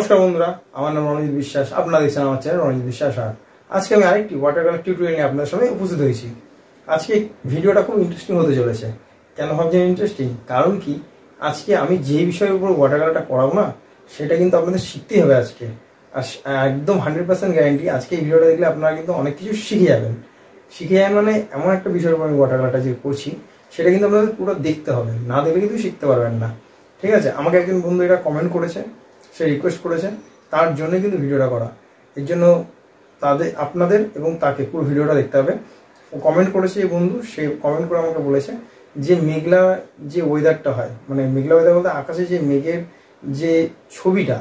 নমস্কার বন্ধুরা, আমার নাম রণজিৎ বিশ্বাস। আপনারা দেখছেন আমার চ্যানেল রণজিৎ বিশ্বাস। আর আজকে আমি আরেকটি ওয়াটার কালার টিউটোরিয়াল নিয়ে আপনাদের সামনে উপস্থিত হয়েছি। আজকে ভিডিওটা খুব ইন্টারেস্টিং হতে চলেছে। কেন ভাবছেন ইন্টারেস্টিং? কারণ কি, আজকে আমি যে বিষয়ের উপর ওয়াটার কালারটা করাবো না, সেটা কিন্তু আপনাদের শিখতেই হবে আজকে। আর একদম 100% গ্যারান্টি, আজকে এই ভিডিওটা দেখলে আপনারা কিন্তু অনেক কিছু শিখে যাবেন। মানে এমন একটা বিষয়ের উপর আমি ওয়াটার কালারটা যে করছি, সেটা কিন্তু আপনাদের পুরো দেখতে হবে, না দেখলে কিন্তু শিখতে পারবেন না। ঠিক আছে? আমাকে একজন বন্ধু এটা কমেন্ট করেছে, সে রিকোয়েস্ট করেছে, তার জন্য কিন্তু ভিডিওটা করা। এর জন্য আপনাদের এবং তাকে পুরো ভিডিওটা দেখতে হবে। কমেন্ট করেছে এই বন্ধু, সে কমেন্ট করে আমাকে বলেছে যে মেঘলা যে ওয়েদারটা হয়, মানে মেঘলা ওয়েদার বলতে আকাশে যে মেঘের যে ছবিটা,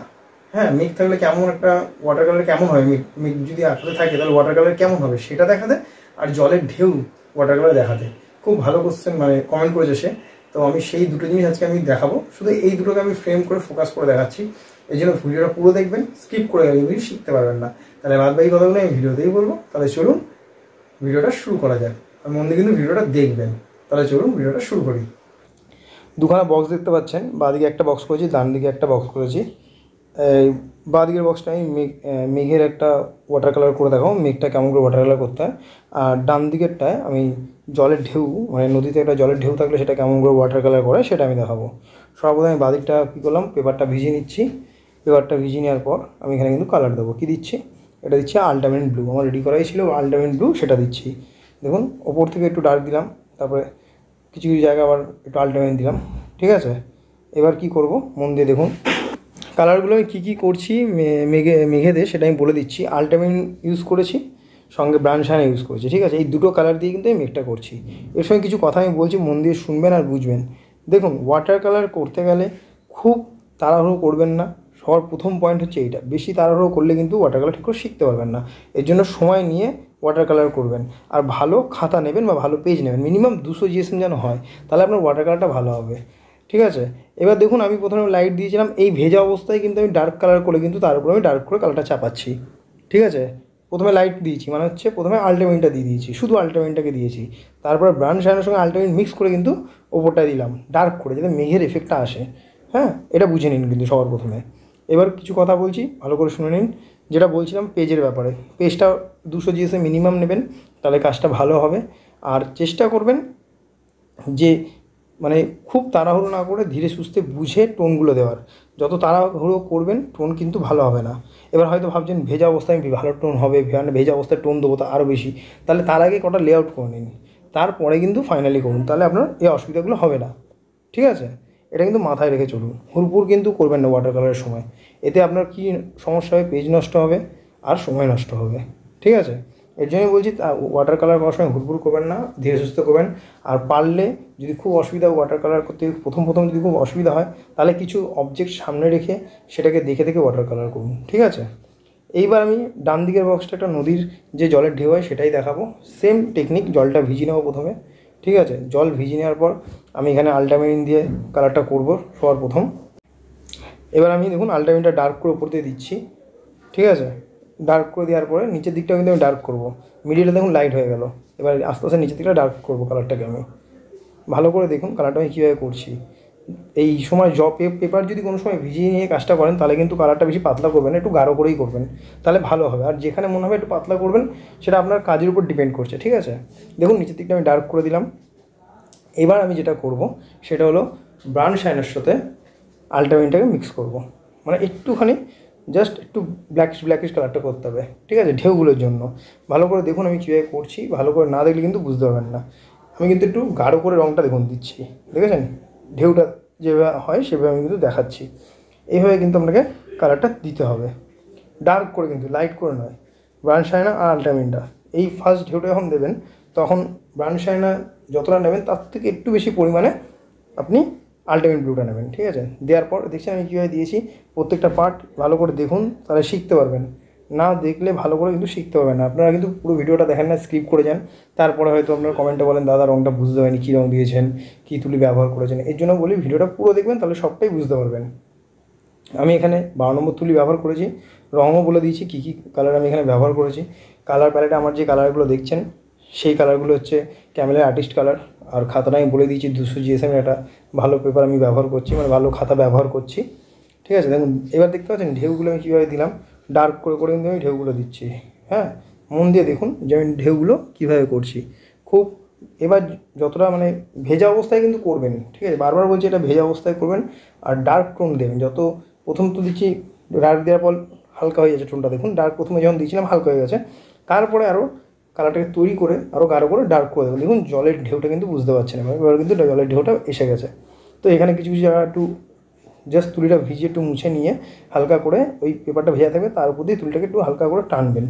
হ্যাঁ, মেঘ থাকলে কেমন একটা ওয়াটার কালার কেমন হয়, মেঘ যদি আকাশে থাকে তাহলে ওয়াটার কালার কেমন হবে সেটা দেখাতে, আর জলের ঢেউ ওয়াটার কালার দেখাতে। খুব ভালো কোশ্চেন, মানে কমেন্ট করেছে সে। তো আমি সেই দুটো জিনিস আজকে আমি দেখাবো, শুধু এই দুটোকে আমি ফ্রেম করে ফোকাস করে দেখাচ্ছি। এই জন্য ভিডিওটা পুরো দেখবেন, স্কিপ করে গেলে কিন্তু শিখতে পারবেন না। তাহলে বাদ বাকি কথাগুলো আমি ভিডিওতেই বলবো। তাহলে চলুন ভিডিওটা শুরু করা যাক। আর মন দিয়ে কিন্তু ভিডিওটা দেখবেন। তাহলে চলুন ভিডিওটা শুরু করি। দুখানা বক্স দেখতে পাচ্ছেন, বাঁদিকে একটা বক্স করেছি, ডান দিকে একটা বক্স করেছি। এই বাঁদিকের বক্সটা আমি মেঘের একটা ওয়াটার কালার করে দেখাবো, মেঘটা কেমন করে ওয়াটার কালার করতে হয়। আর ডান দিকেরটায় আমি জলের ঢেউ, মানে নদীতে একটা জলের ঢেউ থাকলে সেটা কেমন করে ওয়াটার কালার করে সেটা আমি দেখাবো। সর্বপ্রথম আমি বাঁদিকটা কী করলাম, পেপারটা ভিজিয়ে নিচ্ছি। পেপারটা ভিজিয়ে নেওয়ার পর আমি এখানে কিন্তু কালার দেবো। কী দিচ্ছি? এটা দিচ্ছি আলটামেন্ট ব্লু, আমার রেডি করাই ছিল আলটামেন্ট ব্লু, সেটা দিচ্ছি। দেখুন ওপর থেকে একটু ডার্ক দিলাম, তারপরে কিছু কিছু জায়গায় আবার একটু আলটামেন্ট দিলাম। ঠিক আছে? এবার কি করব, মন দিয়ে দেখুন। কালারগুলো আমি কী কী করছি মেঘেতে সেটা আমি বলে দিচ্ছি। আলটামেন্ট ইউজ করেছি, সঙ্গে ব্রাউন শাইনা ইউজ করেছি। ঠিক আছে? এই দুটো কালার দিয়ে কিন্তু আমি মেঘটা করছি। এর সঙ্গে কিছু কথা আমি বলছি, মন দিয়ে শুনবেন আর বুঝবেন। দেখুন, ওয়াটার কালার করতে গেলে খুব তাড়াহুড়ো করবেন না। সবার প্রথম পয়েন্ট হচ্ছে এইটা, বেশি তাড়াহুড়ো করলে কিন্তু ওয়াটার কালার ঠিক করে শিখতে পারবেন না। এর জন্য সময় নিয়ে ওয়াটার কালার করবেন। আর ভালো খাতা নেবেন বা ভালো পেজ নেবেন, মিনিমাম 200 GSM যেন হয়, তাহলে আপনার ওয়াটার কালারটা ভালো হবে। ঠিক আছে? এবার দেখুন, আমি প্রথমে লাইট দিয়েছিলাম, এই ভেজা অবস্থায় কিন্তু আমি ডার্ক কালার করে কিন্তু তার উপরে আমি ডার্ক করে কালারটা চাপাচ্ছি। ঠিক আছে? প্রথমে লাইট দিয়েছি, মানে হচ্ছে প্রথমে আলটামেন্টটা দিয়ে দিয়েছি, শুধু আলটামেন্টটাকে দিয়েছি। তারপরে ব্রাউন শাইনের সঙ্গে আলটামেন্ট মিক্স করে কিন্তু ওপরটায় দিলাম ডার্ক করে, যাতে মেঘের এফেক্টটা আসে। হ্যাঁ, এটা বুঝে নিন কিন্তু সবার প্রথমে। এবার কিছু কথা বলছি, ভালো করে শুনে নিন। যেটা বলছিলাম পেজের ব্যাপারে, পেজটা 200 GSM মিনিমাম নেবেন, তাহলে কাজটা ভালো হবে। আর চেষ্টা করবেন যে মানে খুব তাড়াহুড়ো না করে ধীরে সুস্থে বুঝে টোনগুলো দেওয়ার। যত তাড়াহুড়ো করবেন টোন কিন্তু ভালো হবে না। এবার হয়তো ভাবছেন ভেজা অবস্থায় ভালো টোন হবে, মানে ভেজা অবস্থায় টোন দেবো তা আরও বেশি, তাহলে তার আগে কটা লেআউট করে নিন, তারপরে কিন্তু ফাইনালি করুন, তাহলে আপনার এই অসুবিধাগুলো হবে না। ঠিক আছে? এটা কিন্তু মাথায় রেখে চলুন। হুড়পুর কিন্তু করবেন না ওয়াটার কালারের সময়, এতে আপনার কী সমস্যা হবে, পেজ নষ্ট হবে আর সময় নষ্ট হবে। ঠিক আছে? এর জন্যই বলছি ওয়াটার কালার করার সময় হুড়পুর করবেন না, ধীরে সুস্থ করবেন। আর পারলে যদি খুব অসুবিধা ওয়াটার কালার করতে প্রথম যদি খুব অসুবিধা হয়, তাহলে কিছু অবজেক্ট সামনে রেখে সেটাকে দেখে দেখে ওয়াটার কালার করুন। ঠিক আছে? এইবার আমি ডান দিকের বক্সটা একটা নদীর যে জলের ঢেউ হয় সেটাই দেখাবো। সেম টেকনিক, জলটা ভিজিয়ে নেবো প্রথমে। ঠিক আছে? জল ভিজিয়ে নেওয়ার পর আমি এখানে আলটামেন্ট দিয়ে কালারটা করব সবার প্রথম। এবার আমি দেখুন আলটামেন্টটা ডার্ক করে উপর দিয়ে দিচ্ছি। ঠিক আছে? ডার্ক করে দেওয়ার পরে নিচের দিকটাও কিন্তু আমি ডার্ক করবো। মিডিলে দেখুন লাইট হয়ে গেল। এবার আস্তে আস্তে নিচের দিকটা ডার্ক করবো কালারটাকে আমি। ভালো করে দেখুন কালারটা আমি কীভাবে করছি। এই সময় পেপার যদি কোনো সময় ভিজিয়ে নিয়ে কাজটা করেন, তাহলে কিন্তু কালারটা বেশি পাতলা করবেন না, একটু গাঢ় করেই করবেন, তাহলে ভালো হবে। আর যেখানে মনে হবে একটু পাতলা করবেন, সেটা আপনার কাজের উপর ডিপেন্ড করছে। ঠিক আছে? দেখুন নিচের দিকটা আমি ডার্ক করে দিলাম। এবার আমি যেটা করব সেটা হলো ব্রাউন শাইনের সাথে আলটামেন্টটাকে মিক্স করব, মানে একটুখানি জাস্ট একটু ব্ল্যাকিশ কালারটা করতে হবে। ঠিক আছে? ঢেউগুলোর জন্য ভালো করে দেখুন আমি কীভাবে করছি, ভালো করে না দেখলে কিন্তু বুঝতে পারবেন না। আমি কিন্তু একটু গাঢ় করে রঙটা দেখুন দিচ্ছি, দেখেছেন? ঢেউটা যেভাবে হয় সেভাবে আমি কিন্তু দেখাচ্ছি। এইভাবে কিন্তু আপনাকে কালারটা দিতে হবে, ডার্ক করে কিন্তু, লাইট করে নয়। ব্রাউন শাইনা আর আলটামেন্টটা এই ফার্স্ট ঢেউটা যখন দেবেন, তখন ব্রাউন শাইনা যতটা নেবেন তার থেকে একটু বেশি পরিমাণে আপনি আলটামেন্ট ব্লুটা নেবেন। ঠিক আছে? দেওয়ার পর দেখছেন আমি কীভাবে দিয়েছি। প্রত্যেকটা পার্ট ভালো করে দেখুন, তাহলে শিখতে পারবেন। না দেখলে ভালো করে কিন্তু শিখতে পারবেন না। আপনারা কিন্তু পুরো ভিডিওটা দেখেন না, স্কিপ করে যান। তারপরে হয়তো আপনারা কমেন্টে বলেন দাদা রঙটা বুঝতে হয়নি, কী রঙ দিয়েছেন, কী তুলি ব্যবহার করেছেন। এর জন্য বলি ভিডিওটা পুরো দেখবেন, তাহলে সবটাই বুঝতে পারবেন। আমি এখানে 12 নম্বর তুলি ব্যবহার করেছি, রঙও বলে দিয়েছি কী কী কালার আমি এখানে ব্যবহার করেছি। কালার প্যালেটে আমার যে কালারগুলো দেখছেন সেই কালারগুলো হচ্ছে ক্যামেলের আর্টিস্ট কালার। আর খাতাটা আমি বলে দিয়েছি 200 GSM একটা ভালো পেপার আমি ব্যবহার করছি, মানে ভালো খাতা ব্যবহার করছি। ঠিক আছে, দেখুন এবার দেখতে পাচ্ছেন ঢেউগুলো আমি কীভাবে দিলাম, ডার্ক করে করে কিন্তু আমি ঢেউগুলো দিচ্ছি। হ্যাঁ, মন দিয়ে দেখুন যে আমি ঢেউগুলো কীভাবে করছি। খুব এবার যতটা মানে ভেজা অবস্থায় কিন্তু করবেন, ঠিক আছে, বারবার বলছি এটা ভেজা অবস্থায় করবেন। আর ডার্ক টোন দেবেন, যত প্রথম তো দিচ্ছি ডার্ক দেওয়ার পর হালকা হয়ে যাচ্ছে টোনটা, দেখুন ডার্ক প্রথমে যখন দিয়েছিলাম হালকা হয়ে গেছে, তারপরে আরও কালারটাকে তৈরি করে আরও গাঢ় করে ডার্ক করে দেবেন। দেখুন জলের ঢেউটা কিন্তু বুঝতে পারছেন, এবার কিন্তু জলের ঢেউটা এসে গেছে। তো এখানে কিছু কিছু জায়গা একটু জাস্ট তুলিটা ভিজিয়ে একটু মুছে নিয়ে হালকা করে ওই পেপারটা ভেজা থাকবে তার উপর দিয়ে তুলিটাকে একটু হালকা করে টানবেন,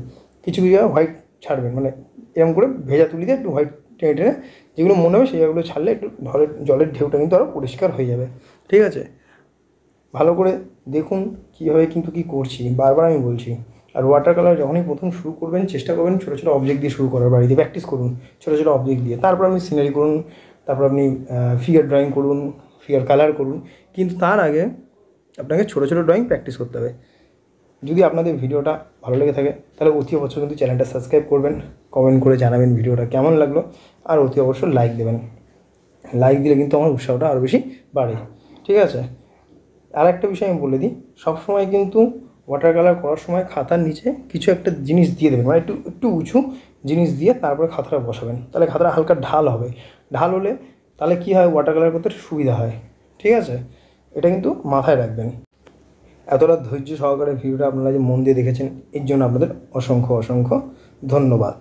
কিছু কিছু জায়গায় হোয়াইট ছাড়বেন, মানে এরকম করে ভেজা তুলি দিয়ে একটু হোয়াইট টেনে টেনে যেগুলো মনে হবে সেই জায়গাগুলো ছাড়লে একটু জলের ঢেউটা কিন্তু আরও পরিষ্কার হয়ে যাবে। ঠিক আছে, ভালো করে দেখুন কীভাবে কিন্তু কী করছি, বারবার আমি বলছি। আর ওয়াটার কালার যখনই প্রথম শুরু করবেন চেষ্টা করবেন ছোটো ছোটো অবজেক্ট দিয়ে শুরু করার, বাড়িতে প্র্যাকটিস করুন ছোটো ছোটো অবজেক্ট দিয়ে, তারপর আপনি সিনারি করুন, তারপর আপনি ফিগার ড্রয়িং করুন, ফিগার কালার করুন, কিন্তু তার আগে আপনাকে ছোটো ছোটো ড্রয়িং প্র্যাকটিস করতে হবে। যদি আপনাদের ভিডিওটা ভালো লেগে থাকে তাহলে অতি অবশ্যই কিন্তু চ্যানেলটা সাবস্ক্রাইব করবেন, কমেন্ট করে জানাবেন ভিডিওটা কেমন লাগলো, আর অতি অবশ্যই লাইক দেবেন। লাইক দিলে কিন্তু আমার উৎসাহটা আরও বেশি বাড়ে। ঠিক আছে, আর একটা বিষয় আমি বলে দিই, সবসময় কিন্তু ওয়াটার কালার করার সময় খাতার নিচে কিছু একটা জিনিস দিয়ে দেবেন, মানে একটু একটু উঁচু জিনিস দিয়ে তারপরে খাতাটা বসাবেন, তাহলে খাতাটা হালকা ঢাল হবে। ঢাল হলে তাহলে কী হয়, ওয়াটার কালার করতে সুবিধা হয়। ঠিক আছে, এটা কিন্তু মাথায় রাখবেন। এতটা ধৈর্য সহকারে ভিডিওটা আপনারা যে মন দিয়ে দেখেছেন এর জন্য আপনাদের অসংখ্য অসংখ্য ধন্যবাদ।